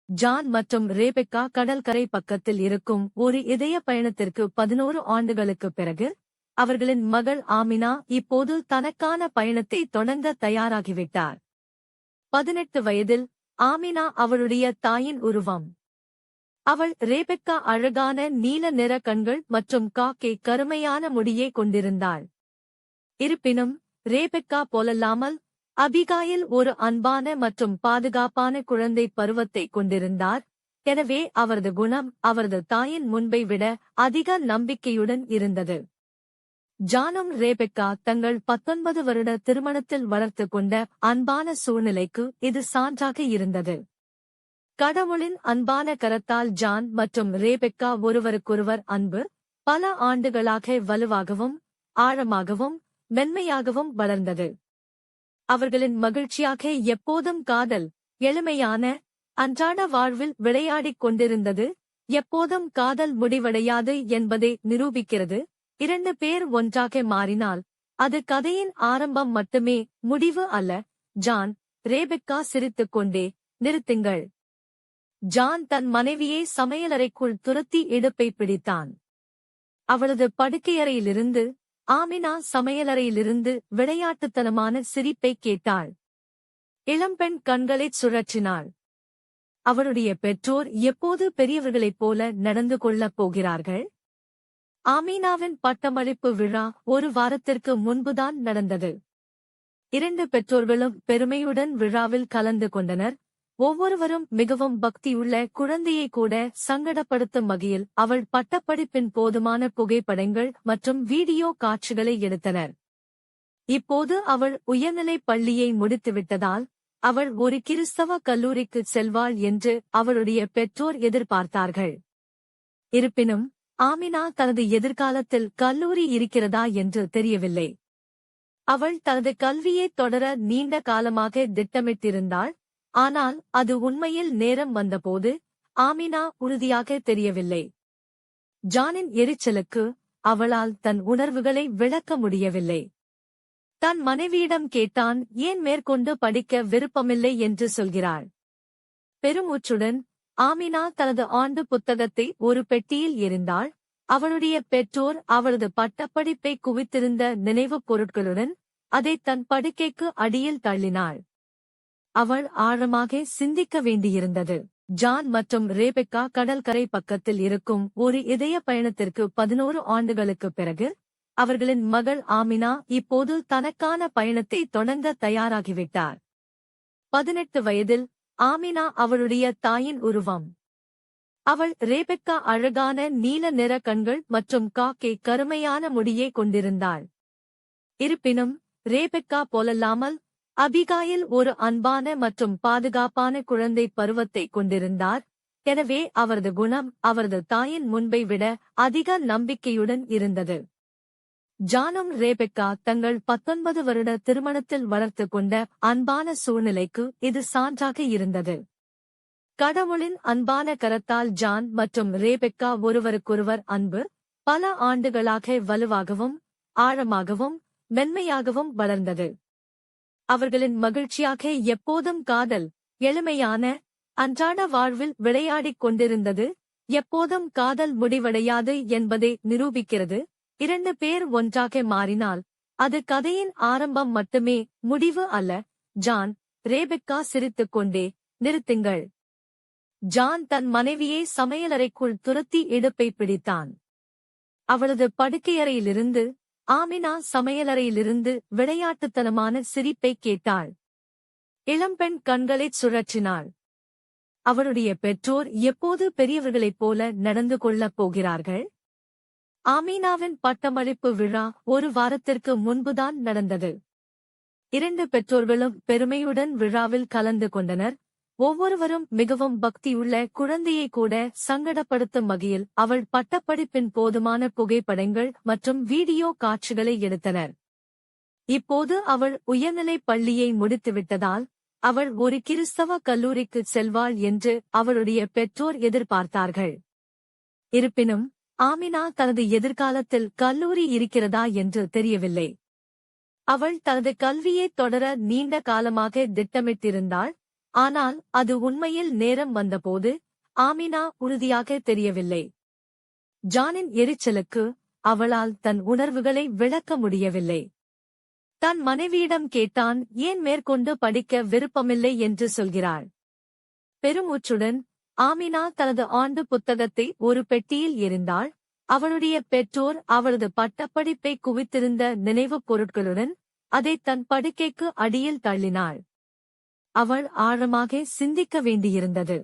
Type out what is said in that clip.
John மற்றும் ரேபெக்கா கடற்கரை பக்கத்தில் இருக்கும் ஒரு இதய பயணத்திற்கு 11 ஆண்டுகளுக்குப் பிறகு அவர்களின் மகள் ஆமினா இப்போது தனக்கான பயணத்தை தொடங்க தயாராகிவிட்டார். 18 வயதில் ஆமினா அவளுடைய தாயின் உருவம். அவள் ரேபெக்கா அழகான நீல நிற கண்கள் மற்றும் காக்கை கருமையான முடியை கொண்டிருந்தாள். இருப்பினும் ரேபெக்கா போலல்லாமல் அபிகாயில் ஒரு அன்பான மற்றும் பாதுகாப்பான குழந்தை பருவத்தை கொண்டிருந்தார். எனவே அவரது குணம் அவரது தாயின் முன்பை விட அதிக நம்பிக்கையுடன் இருந்தது. ஜானும் ரேபெக்கா தங்கள் 19 வருட திருமணத்தில் வளர்த்து கொண்ட அன்பான சூழ்நிலைக்கு இது சான்றாக இருந்தது. கடவுளின் அன்பான கரத்தால் ஜான் மற்றும் ரேபெக்கா ஒருவருக்கொருவர் அன்பு பல ஆண்டுகளாக வலுவாகவும் ஆழமாகவும் மென்மையாகவும் வளர்ந்தது. அவர்களின் மகிழ்ச்சியாக எப்போதும் காதல் எளிமையான அன்றாட வாழ்வில் விளையாடிக் கொண்டிருந்தது. எப்போதும் காதல் முடிவடையாது என்பதை நிரூபிக்கிறது. 2 பேர் ஒன்றாக மாறினால் அது கதையின் ஆரம்பம் மட்டுமே, முடிவு அல்ல. ஜான், ரேபெக்கா சிரித்துக் கொண்டே, நிறுத்துங்கள். ஜான் தன் மனைவியை சமையலறைக்குள் துரத்தி இடுப்பை பிடித்தான். அவளது படுக்கையறையிலிருந்து ஆமினா சமையலறையிலிருந்து விளையாட்டுத்தனமான சிரிப்பைக் கேட்டாள். இளம்பெண் கண்களைச் சுழற்றினாள். அவளுடைய பெற்றோர் எப்போது பெரியவர்களைப் போல நடந்து கொள்ளப் போகிறார்கள்? ஆமீனாவின் பட்டமளிப்பு விழா ஒரு வாரத்திற்கு முன்புதான் நடந்தது. 2 பெற்றோர்களும் பெருமையுடன் விழாவில் கலந்து கொண்டனர். ஒவ்வொருவரும் மிகவும் பக்தியுள்ள குழந்தையை கூட சங்கடப்படுத்தும் வகையில் அவள் பட்டப்படிப்பின் போதுமான புகைப்படங்கள் மற்றும் வீடியோ காட்சிகளை எடுத்தனர். இப்போது அவள் உயர்நிலைப் பள்ளியை முடித்துவிட்டதால் அவள் ஒரு கிறிஸ்தவ கல்லூரிக்கு செல்வாள் என்று அவளுடைய பெற்றோர் எதிர்பார்த்தார்கள். இருப்பினும் ஆமினா தனது எதிர்காலத்தில் கல்லூரி இருக்கிறதா என்று தெரியவில்லை. அவள் தனது கல்வியைத் தொடர நீண்ட காலமாக திட்டமிட்டிருந்தாள். ஆனால் அது உண்மையில் நேரம் வந்தபோது ஆமினா உறுதியாக தெரியவில்லை. ஜானின் எரிச்சலுக்கு அவளால் தன் உணர்வுகளை விளக்க முடியவில்லை. தன் மனைவியிடம் கேட்டான், ஏன் மேற்கொண்டு படிக்க விருப்பமில்லை என்று சொல்கிறாள். பெருமூச்சுடன் ஆமினா தனது ஆண்டு புத்தகத்தை ஒரு பெட்டியில் எறிந்தாள். அவளுடைய பெற்றோர் அவளது பட்டப்படிப்பை குவித்திருந்த நினைவுப் பொருட்களுடன் அதை தன் படுக்கைக்கு அடியில் தள்ளினாள். அவள் ஆழமாக சிந்திக்க வேண்டியிருந்தது. ஜான் மற்றும் ரேபெக்கா கடற்கரை பக்கத்தில் இருக்கும் ஒரு இதய பயணத்திற்கு 11 ஆண்டுகளுக்குப் பிறகு அவர்களின் மகள் ஆமினா இப்போது தனக்கான பயணத்தை தொடங்க தயாராகிவிட்டார். 18 வயதில் ஆமினா அவளுடைய தாயின் உருவம். அவள் ரேபெக்கா அழகான நீல நிற கண்கள் மற்றும் காக்கை கருமையான முடியை கொண்டிருந்தாள். இருப்பினும் ரேபெக்கா போலல்லாமல் அபிகாயில் ஒரு அன்பான மற்றும் பாதுகாப்பான குழந்தை பருவத்தை கொண்டிருந்தார். எனவே அவரது குணம் அவரது தாயின் முன்பை விட அதிக நம்பிக்கையுடன் இருந்தது. ஜானும் ரேபெக்கா தங்கள் 19 வருட திருமணத்தில் வளர்த்து கொண்ட அன்பான சூழ்நிலைக்கு இது சான்றாக இருந்தது. கடவுளின் அன்பான கரத்தால் ஜான் மற்றும் ரேபெக்கா ஒருவருக்கொருவர் அன்பு பல ஆண்டுகளாக வலுவாகவும் ஆழமாகவும் மென்மையாகவும் வளர்ந்தது. அவர்களின் மகிழ்ச்சியாக எப்போதும் காதல் எளிமையான அன்றாட வாழ்வில் விளையாடிக் கொண்டிருந்தது. எப்போதும் காதல் முடிவடையாது என்பதை நிரூபிக்கிறது. 2 பேர் ஒன்றாக மாறினால் அது கதையின் ஆரம்பம் மட்டுமே, முடிவு அல்ல. ஜான், ரேபெக்கா சிரித்துக் கொண்டே, நிறுத்துங்கள். ஜான் தன் மனைவியை சமையலறைக்குள் துரத்தி இடுப்பை பிடித்தான். அவளது படுக்கையறையிலிருந்து ஆமினா சமையலறையிலிருந்து விளையாட்டுத்தனமான சிரிப்பைக் கேட்டாள். இளம்பெண் கண்களைச் சுழற்றினாள். அவளுடைய பெற்றோர் எப்போது பெரியவர்களைப் போல நடந்து கொள்ளப் போகிறார்கள்? ஆமீனாவின் பட்டமளிப்பு விழா ஒரு வாரத்திற்கு முன்புதான் நடந்தது. 2 பெற்றோர்களும் பெருமையுடன் விழாவில் கலந்து கொண்டனர். ஒவ்வொருவரும் மிகவும் பக்தியுள்ள குழந்தையை கூட சங்கடப்படுத்தும் வகையில் அவள் பட்டப்படிப்பின் போதுமான புகைப்படங்கள் மற்றும் வீடியோ காட்சிகளை எடுத்தனர். இப்போது அவள் உயர்நிலைப் பள்ளியை முடித்துவிட்டதால் அவள் ஒரு கிறிஸ்தவ கல்லூரிக்கு செல்வாள் என்று அவளுடைய பெற்றோர் எதிர்பார்த்தார்கள். இருப்பினும் ஆமினா தனது எதிர்காலத்தில் கல்லூரி இருக்கிறதா என்று தெரியவில்லை. அவள் தனது கல்வியைத் தொடர நீண்ட காலமாக திட்டமிட்டிருந்தாள். ஆனால் அது உண்மையில் நேரம் வந்தபோது ஆமினா உறுதியாக தெரியவில்லை. ஜானின் எரிச்சலுக்கு அவளால் தன் உணர்வுகளை விளக்க முடியவில்லை. தன் மனைவியிடம் கேட்டான், ஏன் மேற்கொண்டு படிக்க விருப்பமில்லை என்று சொல்கிறாள். பெருமூச்சுடன் ஆமினா தனது ஆண்டு புத்தகத்தை ஒரு பெட்டியில் எறிந்தாள். அவளுடைய பெற்றோர் அவளது பட்டப்படிப்பை குவித்திருந்த நினைவுப் பொருட்களுடன் அதை தன் படுக்கைக்கு அடியில் தள்ளினாள். அவள் ஆழமாக சிந்திக்க வேண்டியிருந்தது.